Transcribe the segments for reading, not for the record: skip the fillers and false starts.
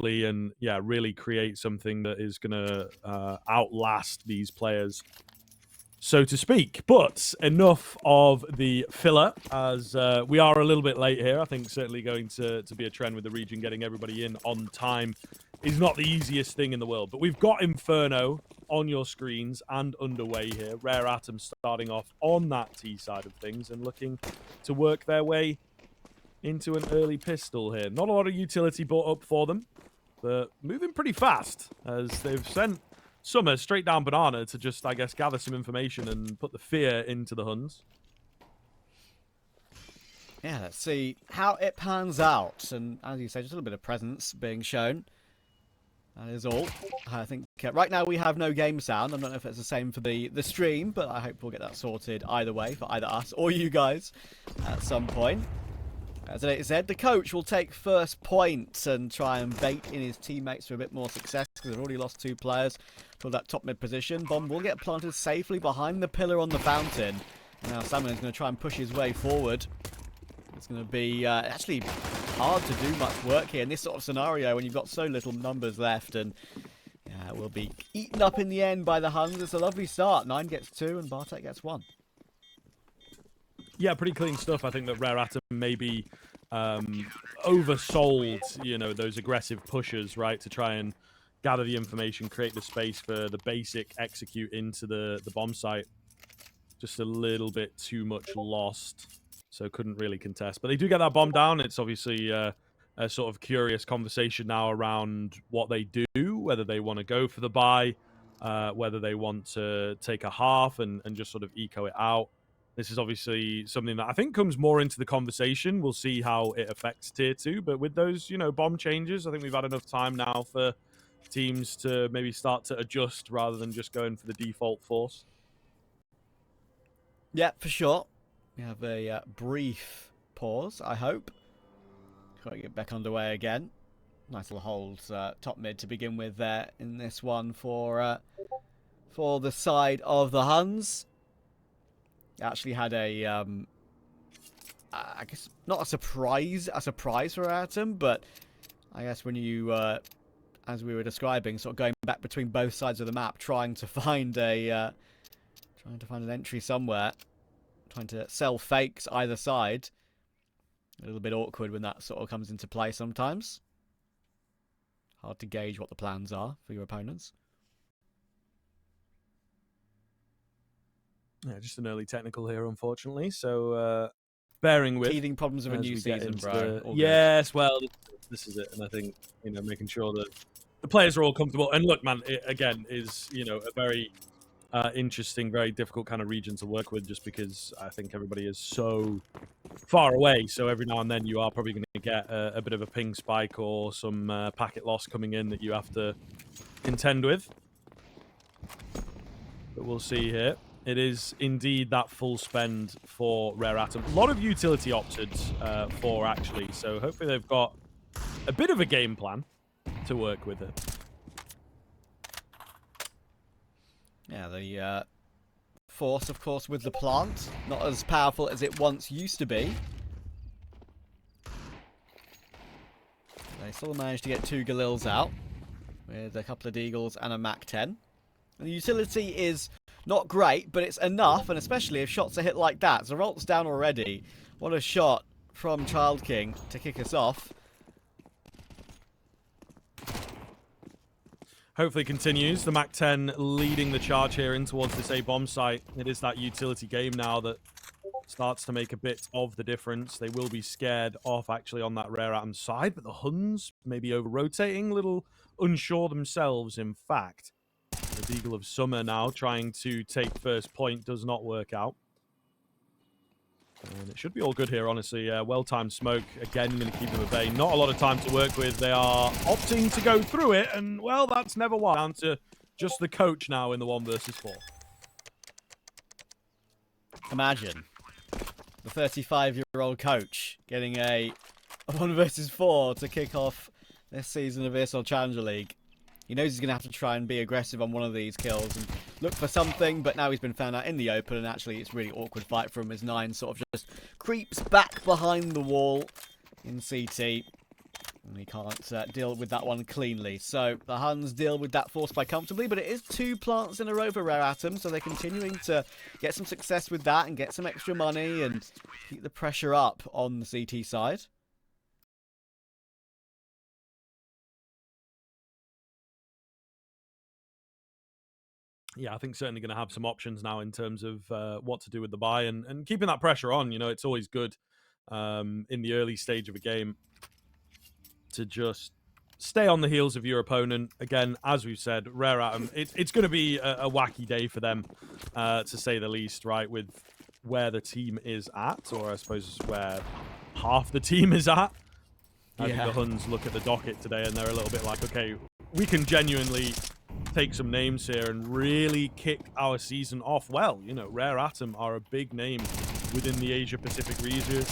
aggressively and, yeah, really create something that is going to outlast these players, so to speak. But enough of the filler, as we are a little bit late here. I think certainly going to be a trend with the region. Getting everybody in on time is not the easiest thing in the world. But we've got Inferno on your screens and underway here. Rare Atom starting off on that T side of things and looking to work their way into an early pistol here. Not a lot of utility brought up for them, but moving pretty fast as they've sent Summer straight down Banana to just, I guess, gather some information and put the fear into the Huns. Yeah, let's see how it pans out. And as you say, just a little bit of presence being shown. That is all. I think right now we have no game sound. I don't know if it's the same for the stream, but I hope we'll get that sorted either way for either us or you guys at some point. As it said, the coach will take first point and try and bait in his teammates for a bit more success because they've already lost 2 players for that top mid position. Bomb will get planted safely behind the pillar on the fountain. Now Salmon is going to try and push his way forward. It's going to be actually hard to do much work here in this sort of scenario when you've got so little numbers left, and will be eaten up in the end by the Huns. It's a lovely start. 9 gets 2 and Bartek gets 1. Yeah, pretty clean stuff. I think that Rare Atom maybe oversold, you know, those aggressive pushers, right, to try and gather the information, create the space for the basic execute into the bomb site. Just a little bit too much lost, so couldn't really contest. But they do get that bomb down. It's obviously a sort of curious conversation now around what they do, whether they want to go for the buy, whether they want to take a half and just sort of eco it out. This is obviously something that I think comes more into the conversation. We'll see how it affects Tier 2. But with those, you know, bomb changes, I think we've had enough time now for teams to maybe start to adjust rather than just going for the default force. Yeah, for sure. We have a brief pause, I hope. Got to get back underway again. Nice little holds top mid to begin with there in this one for the side of the Huns. Actually had a, I guess not a surprise for Atom, but I guess when you, as we were describing, sort of going back between both sides of the map, trying to find an entry somewhere, trying to sell fakes either side. A little bit awkward when that sort of comes into play sometimes. Hard to gauge what the plans are for your opponents. Yeah, just an early technical here, unfortunately. So, bearing with teething problems of a new season, bro. Yes, well, this is it, and I think, you know, making sure that the players are all comfortable. And look, man, it again is, you know, a very interesting, very difficult kind of region to work with, just because I think everybody is so far away. So every now and then you are probably going to get a bit of a ping spike or some packet loss coming in that you have to contend with. But we'll see here. It is indeed that full spend for Rare Atom. A lot of utility opted for, actually. So hopefully they've got a bit of a game plan to work with it. Yeah, the force, of course, with the plant. Not as powerful as it once used to be. They still managed to get 2 Galils out with a couple of Deagles and a Mac 10. And the utility is not great, but it's enough, and especially if shots are hit like that. Zerolt's down already. What a shot from Child King to kick us off. Hopefully continues. The Mac 10 leading the charge here in towards this A bomb site. It is that utility game now that starts to make a bit of the difference. They will be scared off actually on that Rare Atom side, but the Huns maybe over-rotating, a little unsure themselves, in fact. The Deagle of Summer now trying to take first point does not work out. And it should be all good here, honestly. Well-timed smoke. Again, going to keep them at bay. Not a lot of time to work with. They are opting to go through it, and, well, that's never won. Down to just the coach now in the 1 versus 4. Imagine the 35-year-old coach getting a 1 versus 4 to kick off this season of ESL Challenger League. He knows he's going to have to try and be aggressive on one of these kills and look for something, but now he's been found out in the open, and actually it's a really awkward fight for him as 9 sort of just creeps back behind the wall in CT. And he can't deal with that one cleanly. So the Huns deal with that force by comfortably, but it is 2 plants in a row for Rare Atom, so they're continuing to get some success with that and get some extra money and keep the pressure up on the CT side. Yeah, I think certainly going to have some options now in terms of what to do with the buy and keeping that pressure on. You know, it's always good in the early stage of a game to just stay on the heels of your opponent. Again, as we've said, Rare Atom, it's going to be a wacky day for them, to say the least, right, with where the team is at, or I suppose where half the team is at. I think the Huns look at the docket today and they're a little bit like, okay, we can genuinely take some names here and really kick our season off well. You know, Rare Atom are a big name within the Asia-Pacific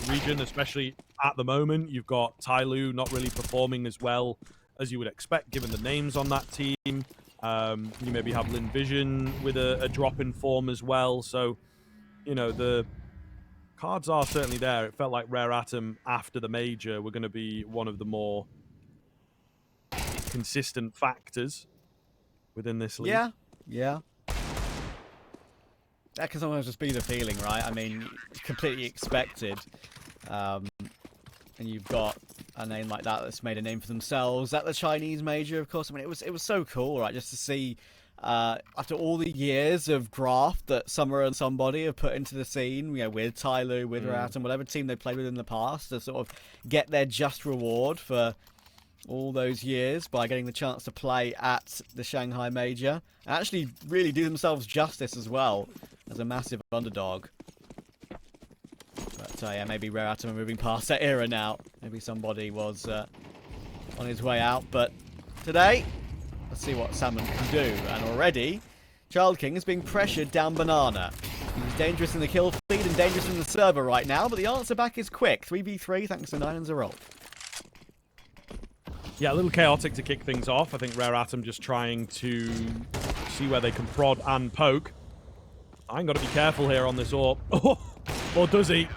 region, especially at the moment. You've got Tyloo not really performing as well as you would expect, given the names on that team. You maybe have Lin Vision with a drop in form as well. So, you know, the cards are certainly there. It felt like Rare Atom after the major were going to be one of the more consistent factors within this league. Yeah. That can sometimes just be the feeling, right? I mean, completely expected. And you've got a name like that that's made a name for themselves at the Chinese major, of course. I mean, it was so cool, right? Just to see, after all the years of graft that Summer and Somebody have put into the scene, you know, with Tyloo, with Rare Atom, whatever team they played with in the past, to sort of get their just reward for all those years by getting the chance to play at the Shanghai major and actually really do themselves justice as well as a massive underdog. But yeah, maybe Rare Atom are moving past that era now. Maybe Somebody was on his way out, but today, let's see what Salmon can do. And already, Child King is being pressured down Banana. He's dangerous in the kill feed and dangerous in the server right now, but the answer back is quick. 3v3 thanks to 9 and Zerol. Yeah, a little chaotic to kick things off. I think Rare Atom just trying to see where they can prod and poke. I'm got to be careful here on this AWP. Oh, or does he?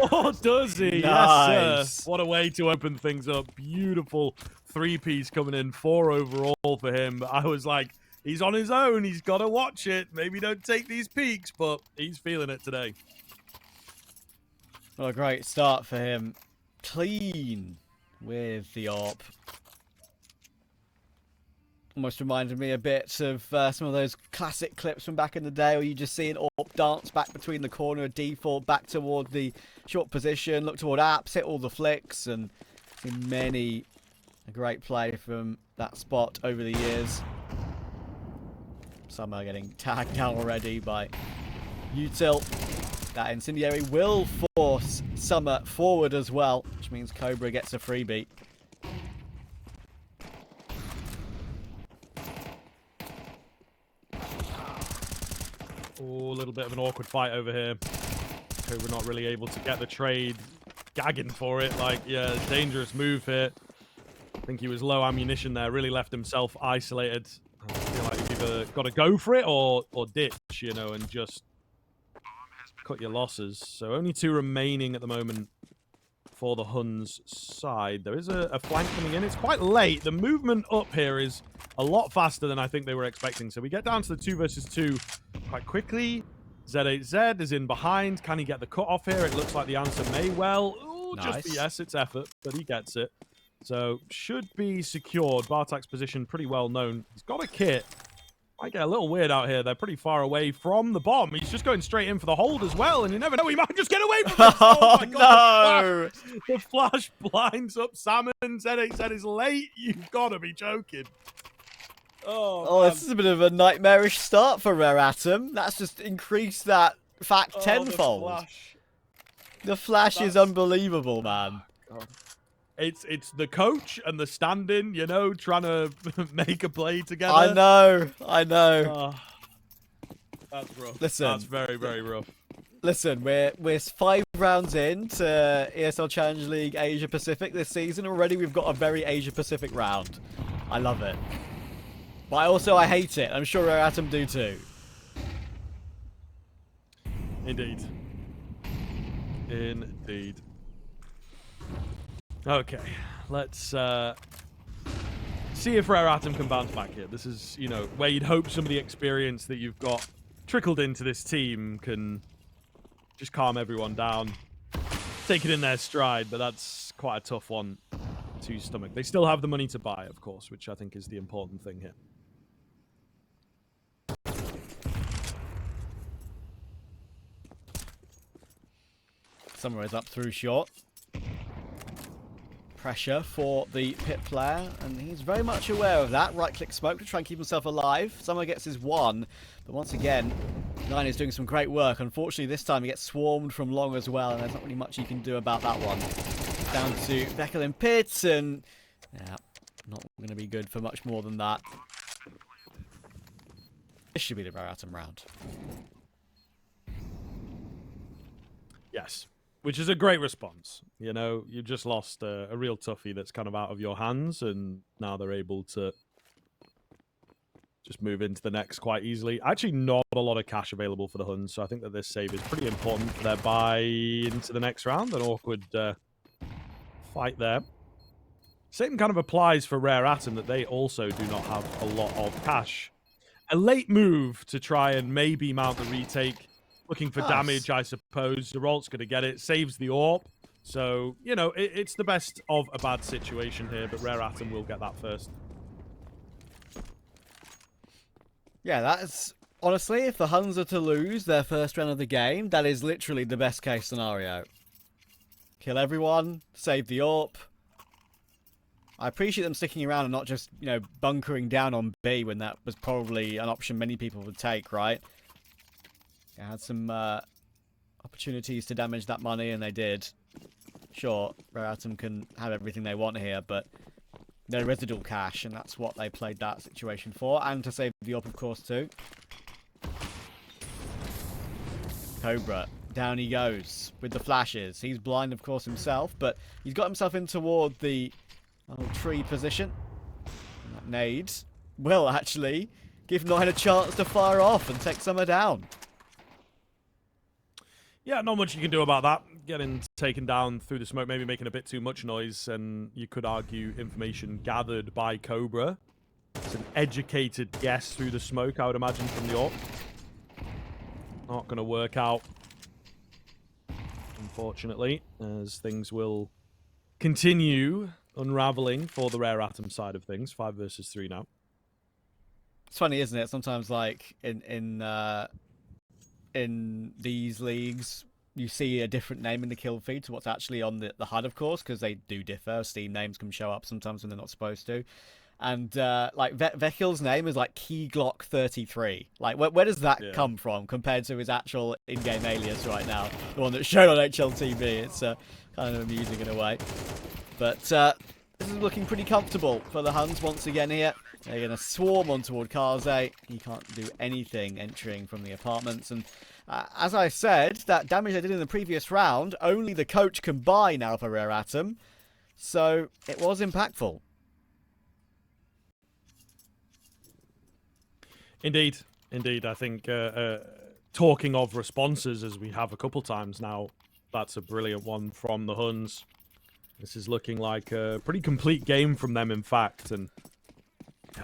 Oh, does he? Nice. Yes, sir. What a way to open things up. Beautiful 3-piece coming in, 4 overall for him. I was like, he's on his own. He's got to watch it. Maybe don't take these peaks, but he's feeling it today. What a great start for him. Clean with the AWP. Almost reminded me a bit of some of those classic clips from back in the day where you just see an AWP dance back between the corner, default back toward the short position, look toward apps, hit all the flicks, and many a great play from that spot over the years. Some are getting tagged out already by Util. That incendiary will force Summer forward as well, which means Cobra gets a freebie. Oh, a little bit of an awkward fight over here. Cobra not really able to get the trade. Gagging for it. Like, yeah, dangerous move here. I think he was low ammunition there. Really left himself isolated. I feel like you've either got to go for it or ditch, you know, and just cut your losses. So only 2 remaining at the moment for the Huns side. There is a flank coming in. It's quite late. The movement up here is a lot faster than I think they were expecting. So we get down to the 2 versus 2 quite quickly. Z8Z is in behind. Can he get the cut off here? It looks like the answer may well. Ooh, Nice. just yes, it's effort, but he gets it. So should be secured. Bartak's position pretty well known. He's got a kit. Might get a little weird out here. They're pretty far away from the bomb. He's just going straight in for the hold as well, and you never know. He might just get away from it. Oh my God, no! the flash blinds up Salmon. Z8Z is late. You've got to be joking. Oh, this is a bit of a nightmarish start for Rare Atom. That's just increased that fact tenfold. The flash is unbelievable, man. God. It's the coach and the stand-in, you know, trying to make a play together. I know. That's rough. Listen, that's very, very rough. Listen, we're 5 rounds into ESL Challenge League Asia Pacific this season. Already we've got a very Asia Pacific round. I love it. But I hate it. I'm sure Rare Atom do too. Indeed. Indeed. Okay. let's see if Rare Atom can bounce back here. This is, you know, where you'd hope some of the experience that you've got trickled into this team can just calm everyone down, take it in their stride, but that's quite a tough one to stomach. They still have the money to buy, of course, which I think is the important thing here. Summer is up through short. Pressure for the pit player, and he's very much aware of that. Right-click smoke to try and keep himself alive. Summer gets his one, but once again, Nine is doing some great work. Unfortunately, this time he gets swarmed from long as well, and there's not really much he can do about that one. Down to Beckel in pits, and yeah, not going to be good for much more than that. This should be the Rare Atom round. Yes. Which is a great response. You know, you just lost a real toughie that's kind of out of your hands, and now they're able to just move into the next quite easily. Actually, not a lot of cash available for the Huns, so I think that this save is pretty important for their buy into the next round. An awkward fight there. Same kind of applies for Rare Atom, that they also do not have a lot of cash. A late move to try and maybe mount the retake. Looking for damage, I suppose. Geralt's going to get it. Saves the AWP. So, you know, it's the best of a bad situation here, but Rare Atom will get that first. Yeah, that's... Honestly, if the Huns are to lose their first round of the game, that is literally the best case scenario. Kill everyone, save the AWP. I appreciate them sticking around and not just, you know, bunkering down on B when that was probably an option many people would take, right? They had some opportunities to damage that money, and they did. Sure, Rare Atom can have everything they want here, but they're residual cash, and that's what they played that situation for, and to save the AWP, of course, too. Cobra, down he goes with the flashes. He's blind, of course, himself, but he's got himself in toward the tree position. And that nade will actually give Nine a chance to fire off and take Summer down. Yeah, not much you can do about that. Getting taken down through the smoke, maybe making a bit too much noise, and you could argue information gathered by Cobra. It's an educated guess through the smoke, I would imagine, from the AWP. Not going to work out, unfortunately, as things will continue unraveling for the Rare Atom side of things. 5 versus 3 now. It's funny, isn't it? Sometimes, like, in these leagues, you see a different name in the kill feed to what's actually on the HUD, of course, because they do differ. Steam names can show up sometimes when they're not supposed to. And, like, Vekil's name is, like, KeyGlock33. Like, where does that come from compared to his actual in-game alias right now? The one that's shown on HLTV. It's kind of amusing in a way. But this is looking pretty comfortable for the Huns once again here. They're going to swarm on toward Kaze. He can't do anything entering from the apartments. And as I said, that damage they did in the previous round, only the coach can buy now for Rare Atom. So it was impactful. Indeed. Indeed. I think talking of responses, as we have a couple times now, that's a brilliant one from the Huns. This is looking like a pretty complete game from them, in fact. And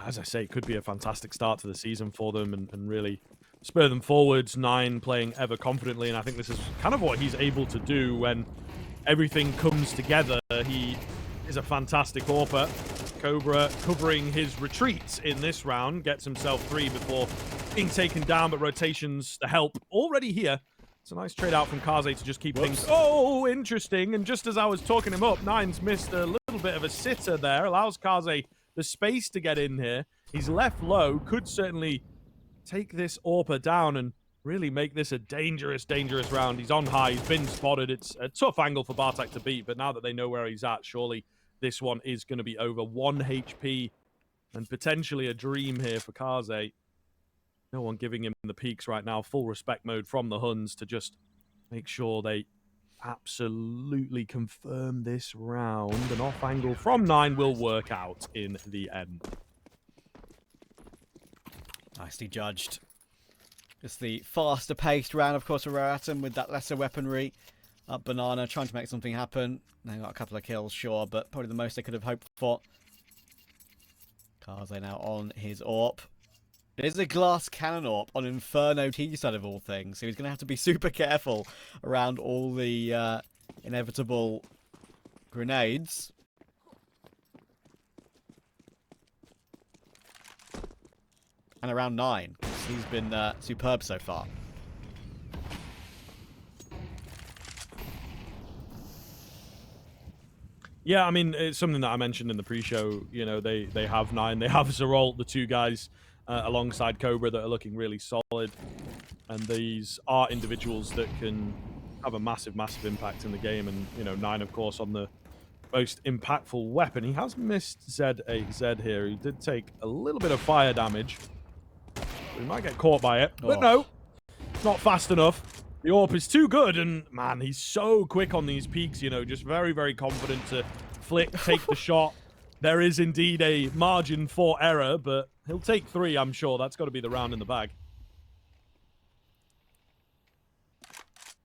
as I say, it could be a fantastic start to the season for them and really spur them forwards. Nine playing ever confidently, and I think this is kind of what he's able to do when everything comes together. He is a fantastic AWPer. Cobra covering his retreats in this round, gets himself 3 before being taken down, but rotations, the help already here. It's a nice trade out from Kaze to just keep things... Oh, interesting. And just as I was talking him up, Nine's missed a little bit of a sitter there. Allows Kaze the space to get in here. He's left low. Could certainly take this AWPer down and really make this a dangerous, dangerous round. He's on high. He's been spotted. It's a tough angle for Bartek to beat, but now that they know where he's at, surely this one is going to be over. 1 HP and potentially a dream here for Kaze. No one giving him the peaks right now. Full respect mode from the Huns to just make sure they absolutely confirm this round. An off angle from Nine will work out in the end. Nicely judged. It's the faster paced round, of course, for Rare Atom with that lesser weaponry. Up Banana, trying to make something happen. They got a couple of kills, sure, but probably the most they could have hoped for. Kaze now on his AWP. It is a glass cannon AWP on Inferno T side of all things, so he's going to have to be super careful around all the inevitable grenades. And around 9, because he's been superb so far. Yeah, I mean, it's something that I mentioned in the pre-show. You know, they have 9. They have Zeralt, the 2 guys alongside Cobra that are looking really solid. And these are individuals that can have a massive, massive impact in the game. And, you know, 9, of course, on the most impactful weapon. He has missed Z8Z here. He did take a little bit of fire damage. We might get caught by it. But no, it's not fast enough. The AWP is too good, and man, he's so quick on these peaks, you know, just very, very confident to flick, take the shot. There is indeed a margin for error, but he'll take 3, I'm sure. That's got to be the round in the bag.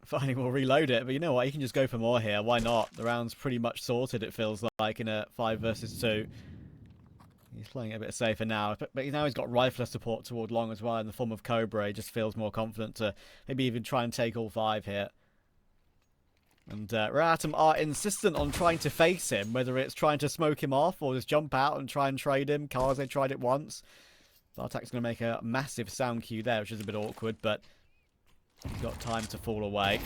Fine, we'll reload it, but you know what? He can just go for more here. Why not? The round's pretty much sorted, it feels like, in a 5 versus 2. He's playing it a bit safer now, but now he's got rifler support toward long as well in the form of Cobra. He just feels more confident to maybe even try and take all 5 here. And Reratum are insistent on trying to face him, whether it's trying to smoke him off or just jump out and try and trade him. Kaze tried it once. Bartek's going to make a massive sound cue there, which is a bit awkward, but he's got time to fall away.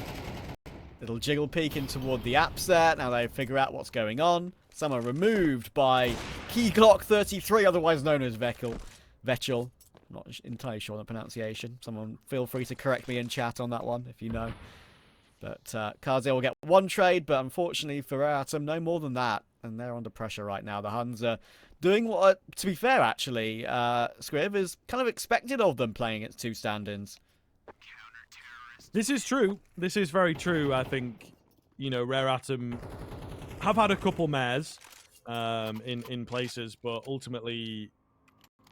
Little jiggle peek in toward the apps there. Now they figure out what's going on. Some are removed by Key Clock 33, otherwise known as Vechel. Not entirely sure on the pronunciation. Someone feel free to correct me in chat on that one if you know. But Kaze will get 1 trade, but unfortunately for Reratum, no more than that. And they're under pressure right now. The Huns are doing what, to be fair, actually, Scriv, is kind of expected of them playing its 2 stand-ins. This is true. This is very true. I think, you know, Reratum have had a couple mares in places, but ultimately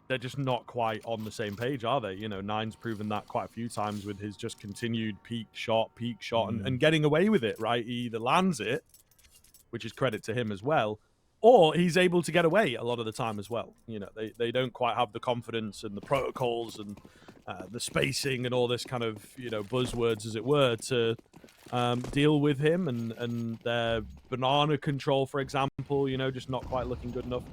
they're just not quite on the same page, are they? You know, 9's proven that quite a few times with his just continued peak shot, and getting away with it, right? He either lands it, which is credit to him as well, or he's able to get away a lot of the time as well. You know, they don't quite have the confidence and the protocols and the spacing and all this kind of, you know, buzzwords, as it were, to deal with him, and their banana control, for example, you know, just not quite looking good enough.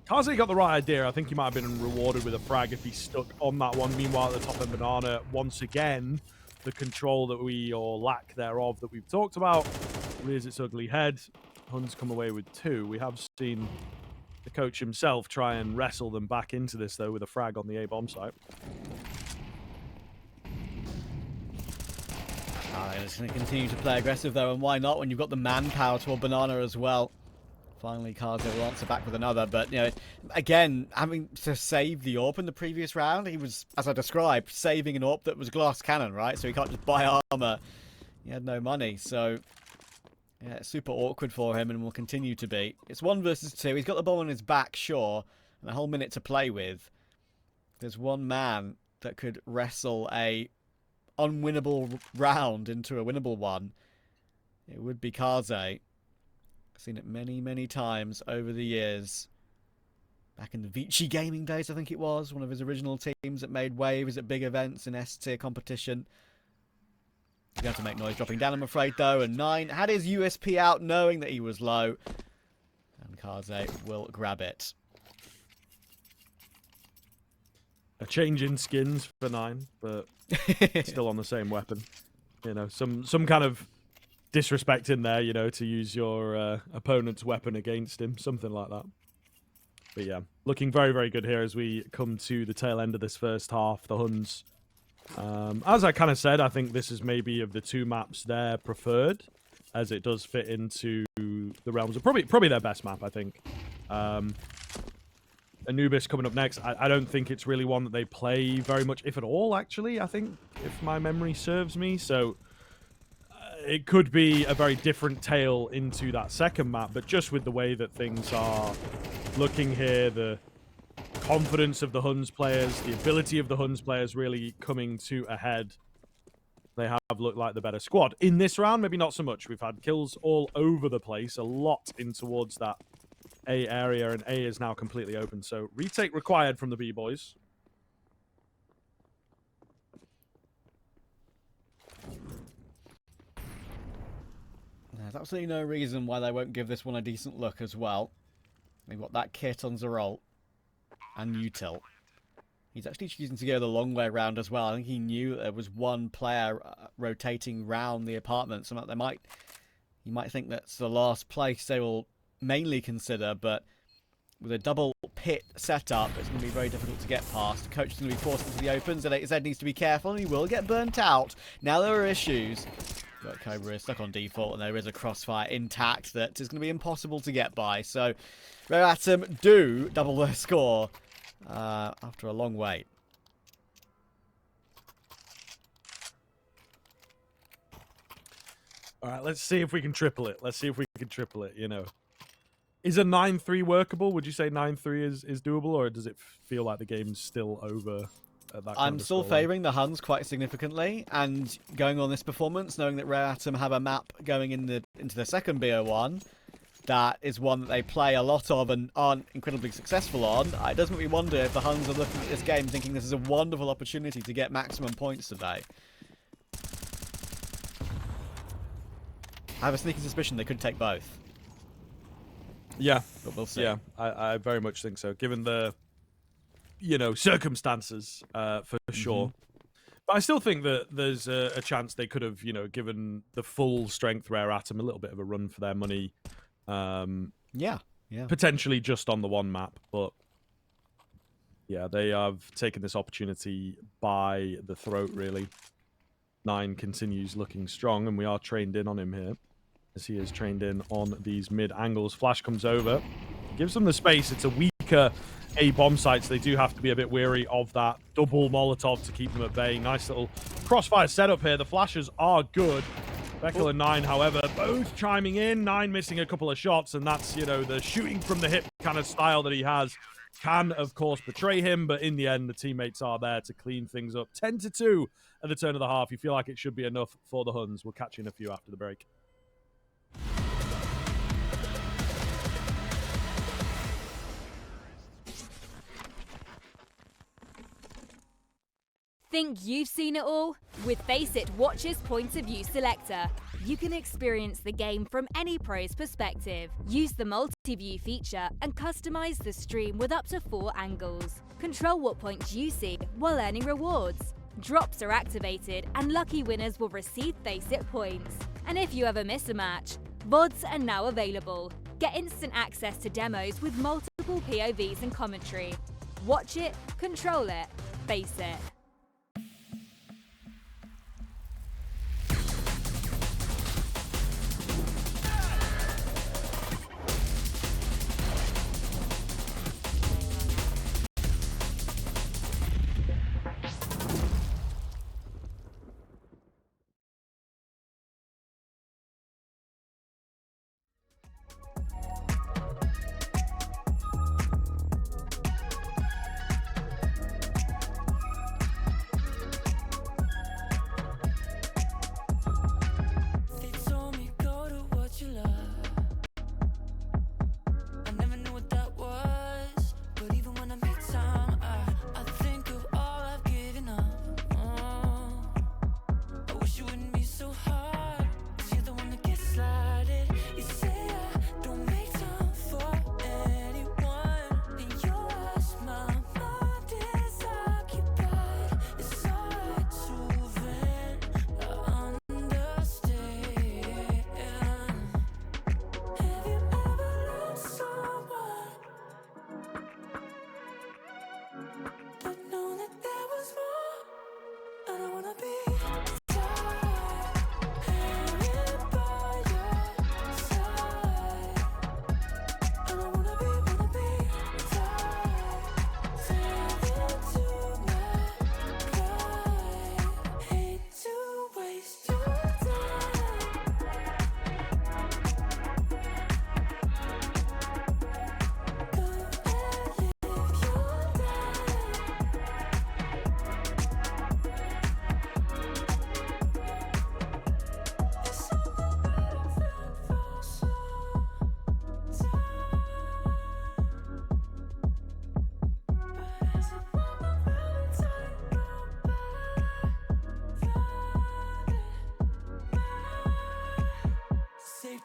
Kaze got the right idea. I think he might have been rewarded with a frag if he stuck on that one. Meanwhile, at the top end, Banana, once again, the control that or lack thereof that we've talked about, rears its ugly head. Huns come away with 2. We have seen the coach himself try and wrestle them back into this, though, with a frag on the A-bomb site. Alright, it's going to continue to play aggressive, though, and why not when you've got the manpower toward Banana as well. Finally, Kaze will answer back with another, but, you know, again, having to save the AWP in the previous round, he was, as I described, saving an AWP that was glass cannon, right? So he can't just buy armor. He had no money, so yeah, it's super awkward for him and will continue to be. It's 1 versus 2. He's got the ball on his back, sure, and a whole minute to play with. There's one man that could wrestle a unwinnable round into a winnable one. It would be Kaze. I've seen it many, many times over the years. Back in the Vici Gaming days, I think it was. One of his original teams that made waves at big events in S-tier competition. He's going to make noise dropping down, I'm afraid, though. And 9 had his USP out, knowing that he was low. And Kaze will grab it. A change in skins for 9, but still on the same weapon. You know, some kind of disrespect in there, you know, to use your opponent's weapon against him, something like that. But yeah, looking very, very good here as we come to the tail end of this first half. The Huns, as I kind of said, I think this is maybe of the 2 maps their preferred, as it does fit into the realms of probably their best map, I think. Anubis coming up next. I don't think it's really one that they play very much, if at all, actually, I think, if my memory serves me. So it could be a very different tale into that second map, but just with the way that things are looking here, the confidence of the Huns players, the ability of the Huns players really coming to a head. They have looked like the better squad. In this round, maybe not so much. We've had kills all over the place, a lot in towards that A area, and A is now completely open. So retake required from the B-boys. There's absolutely no reason why they won't give this one a decent look as well. They've got that kit on Zerol and Util. He's actually choosing to go the long way around as well. I think he knew there was one player rotating round the apartment. So he might think that's the last place they will mainly consider, but with a double pit setup, it's going to be very difficult to get past. Coach is going to be forced into the open, so Z needs to be careful, and he will get burnt out. Now there are issues, but Cobra is stuck on default, and there is a crossfire intact that is going to be impossible to get by. So Red Atom do double their score after a long wait. All right, let's see if we can triple it. You know. Is a 9-3 workable? Would you say 9-3 is doable, or does it feel like the game's still over at that I'm still favouring the Huns quite significantly, and going on this performance, knowing that Rare Atom have a map going into the second BO1, that is one that they play a lot of and aren't incredibly successful on. It does make me wonder if the Huns are looking at this game thinking this is a wonderful opportunity to get maximum points today. I have a sneaky suspicion they could take both. Yeah, but we'll see. Yeah, I very much think so, given the, circumstances, for sure. But I still think that there's a chance they could have, given the full strength Rare Atom a little bit of a run for their money. Yeah. Potentially just on the one map, but yeah, they have taken this opportunity by the throat, really. 9 continues looking strong, and we are trained in on him here, as he is trained in on these mid angles. Flash comes over, gives them the space. It's a weaker A bomb site, so they do have to be a bit wary of that double Molotov to keep them at bay. Nice little crossfire setup here. The flashes are good. Beckel and 9, however, both chiming in. 9 missing a couple of shots, and that's, the shooting from the hip kind of style that he has can, of course, betray him, but in the end, the teammates are there to clean things up. 10-2 at the turn of the half. You feel like it should be enough for the Huns. We'll catch you in a few after the break. Think you've seen it all? With Faceit Watch's Point of View Selector, you can experience the game from any pro's perspective. Use the multi-view feature and customize the stream with up to 4 angles. Control what points you see while earning rewards. Drops are activated and lucky winners will receive Faceit points. And if you ever miss a match, VODs are now available. Get instant access to demos with multiple POVs and commentary. Watch it, control it, Faceit.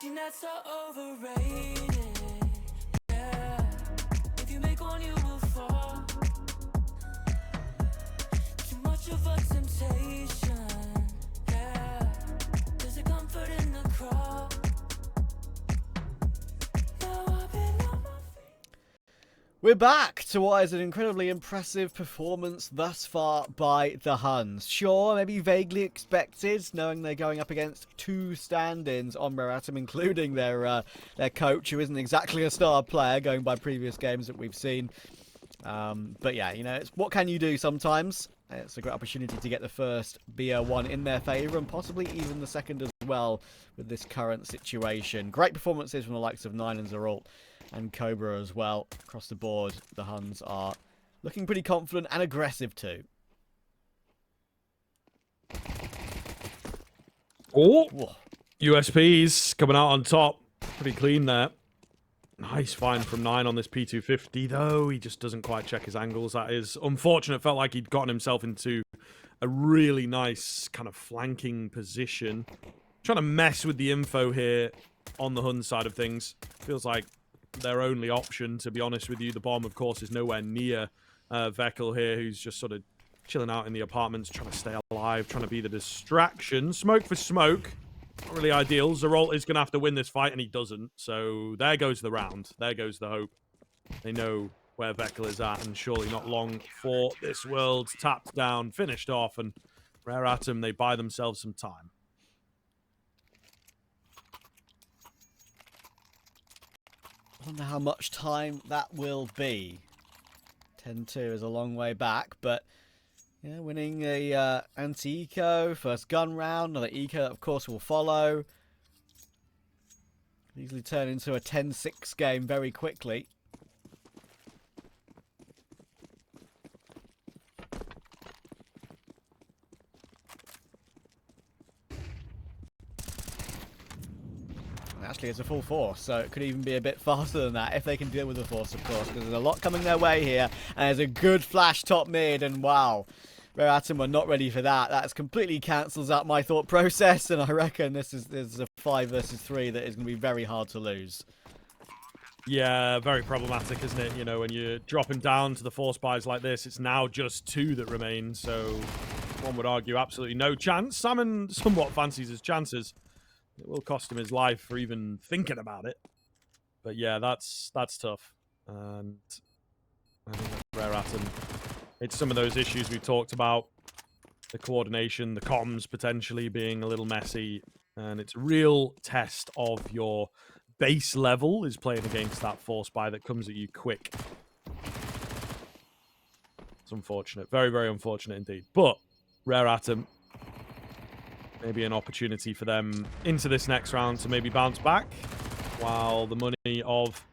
think that's so overrated. Yeah, if you make one, you will fall. Too much of a temptation. Yeah, there's a comfort in the crawl. Now I've been on my feet. We're back to what is an incredibly impressive performance thus far by the Huns. Sure, maybe vaguely expected, knowing they're going up against two stand-ins on Meratum, including their coach, who isn't exactly a star player, going by previous games that we've seen. But yeah, you know, it's, what can you do sometimes? It's a great opportunity to get the first BO1 in their favour, and possibly even the second as well with this current situation. Great performances from the likes of Nine and Zeralt and Cobra as well. Across the board, the Huns are looking pretty confident and aggressive too. Oh, Whoa. USPs coming out on top. Pretty clean there. Nice find from Nine on this P250, though. He just doesn't quite check his angles. That is unfortunate. Felt like he'd gotten himself into a really nice kind of flanking position. Trying to mess with the info here on the Hun side of things. Feels like their only option, to be honest with you. The bomb, of course, is nowhere near Veckel here, who's just sort of chilling out in the apartments, trying to stay alive, trying to be the distraction. Smoke for smoke. Not really ideal. Zeralt is going to have to win this fight, and he doesn't. So there goes the round. There goes the hope. They know where Veckel is at, and surely not long for this world's tapped down, finished off, and Rare Atom, they buy themselves some time. I wonder how much time that will be. 10-2 is a long way back, but yeah, winning a anti-eco, first gun round, another eco of course will follow. Easily turn into a 10-6 game very quickly. Actually, it's a full force, so it could even be a bit faster than that if they can deal with the force, of course, because there's a lot coming their way here, and there's a good flash top mid, and wow, Rare Atom were not ready for that. That completely cancels out my thought process, and I reckon this is a 5 versus 3 that is going to be very hard to lose. Yeah, very problematic, isn't it? You know, when you're dropping down to the force buys like this, it's now just 2 that remain, so one would argue absolutely no chance. Salmon somewhat fancies his chances. It will cost him his life for even thinking about it. But yeah, that's tough. And I think Rare Atom, it's some of those issues we talked about. The coordination, the comms potentially being a little messy. And it's a real test of your base level is playing against that force buy that comes at you quick. It's unfortunate. Very, very unfortunate indeed. But Rare Atom, maybe an opportunity for them into this next round to maybe bounce back, while the money of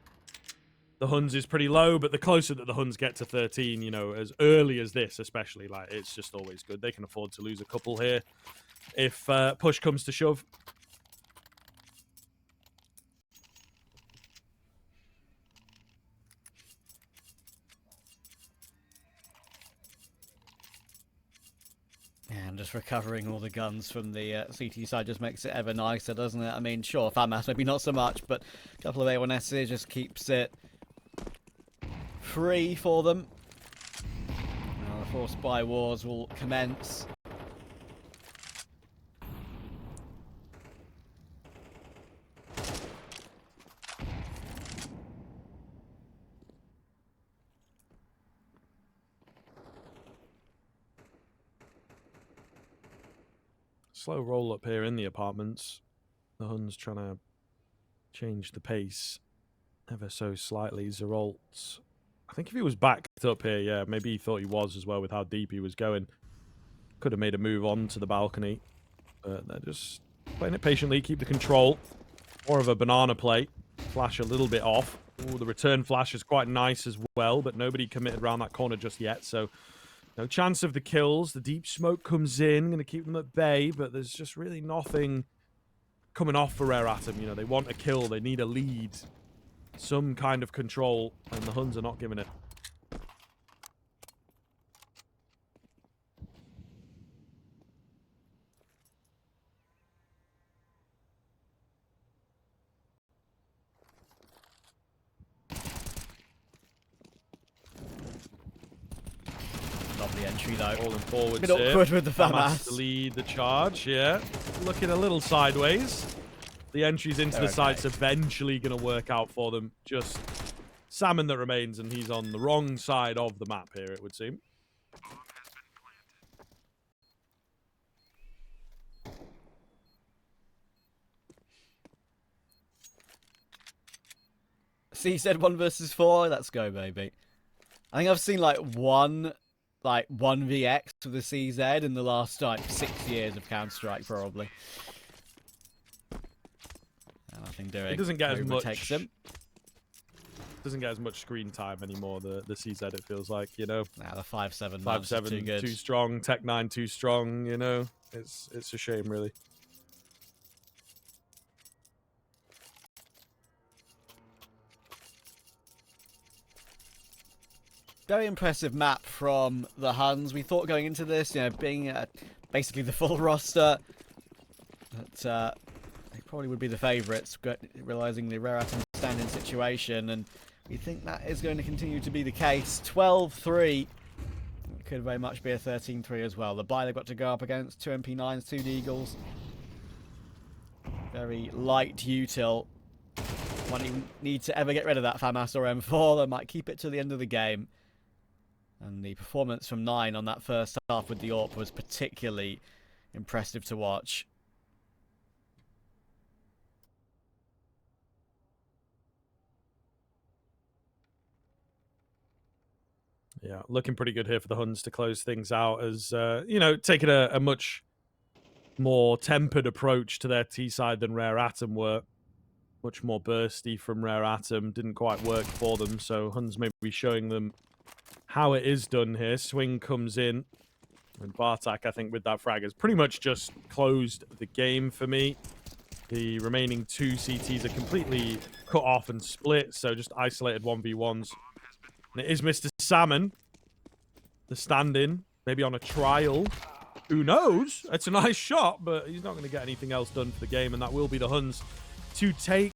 the Huns is pretty low, but the closer that the Huns get to 13, you know, as early as this especially, like, it's just always good. They can afford to lose a couple here if push comes to shove. And just recovering all the guns from the CT side just makes it ever nicer, doesn't it? I mean, sure, FAMAS maybe not so much, but a couple of A1Ss just keeps it free for them. Now the force buy wars will commence. Slow roll up here in the apartments. The Huns trying to change the pace ever so slightly. Zeralt, I think if he was backed up here, yeah, maybe he thought he was as well with how deep he was going. Could have made a move on to the balcony. But they're just playing it patiently, keep the control. More of a banana play. Flash a little bit off. Ooh, the return flash is quite nice as well, but nobody committed around that corner just yet, so no chance of the kills. The deep smoke comes in, going to keep them at bay, but there's just really nothing coming off for Rare Atom. You know, they want a kill, they need a lead, some kind of control, and the Huns are not giving it. the entry though. Falling forward. Bit awkward with the FAMAS to FAMAS. lead the charge, yeah. Looking a little sideways. The entries into the site's eventually going to work out for them. Just Salmon that remains, and he's on the wrong side of the map here, it would seem. C said 1 versus 4. Let's go, baby. I think I've seen like 1vx with the CZ in the last like 6 years of Counter-Strike, probably. And I think doing. It doesn't get as much. Takes him. Doesn't get as much screen time anymore. The CZ, it feels like, you know. Nah, the 5-7. 5-7 too good. too strong. Tech 9 too strong. You know, it's a shame, really. Very impressive map from the Huns. We thought going into this, you know, being basically the full roster, that they probably would be the favourites, realising the rare atom stand-in situation, and we think that is going to continue to be the case. 12-3. It could very much be a 13-3 as well. The buy they've got to go up against, 2 MP9s, 2 Deagles. Very light util. Won't even need to ever get rid of that FAMAS or M4. They might keep it to the end of the game. And the performance from 9 on that first half with the AWP was particularly impressive to watch. Yeah, looking pretty good here for the Huns to close things out as, you know, taking a much more tempered approach to their T side than Rare Atom were. Much more bursty from Rare Atom. Didn't quite work for them, so Huns may be showing them how it is done here. Swing comes in, and Bartak, I think, with that frag, has pretty much just closed the game for me. The remaining 2 CTs are completely cut off and split, so just isolated 1v1s. And it is Mr. Salmon, the stand-in, maybe on a trial. Who knows? It's a nice shot, but he's not going to get anything else done for the game, and that will be the Huns to take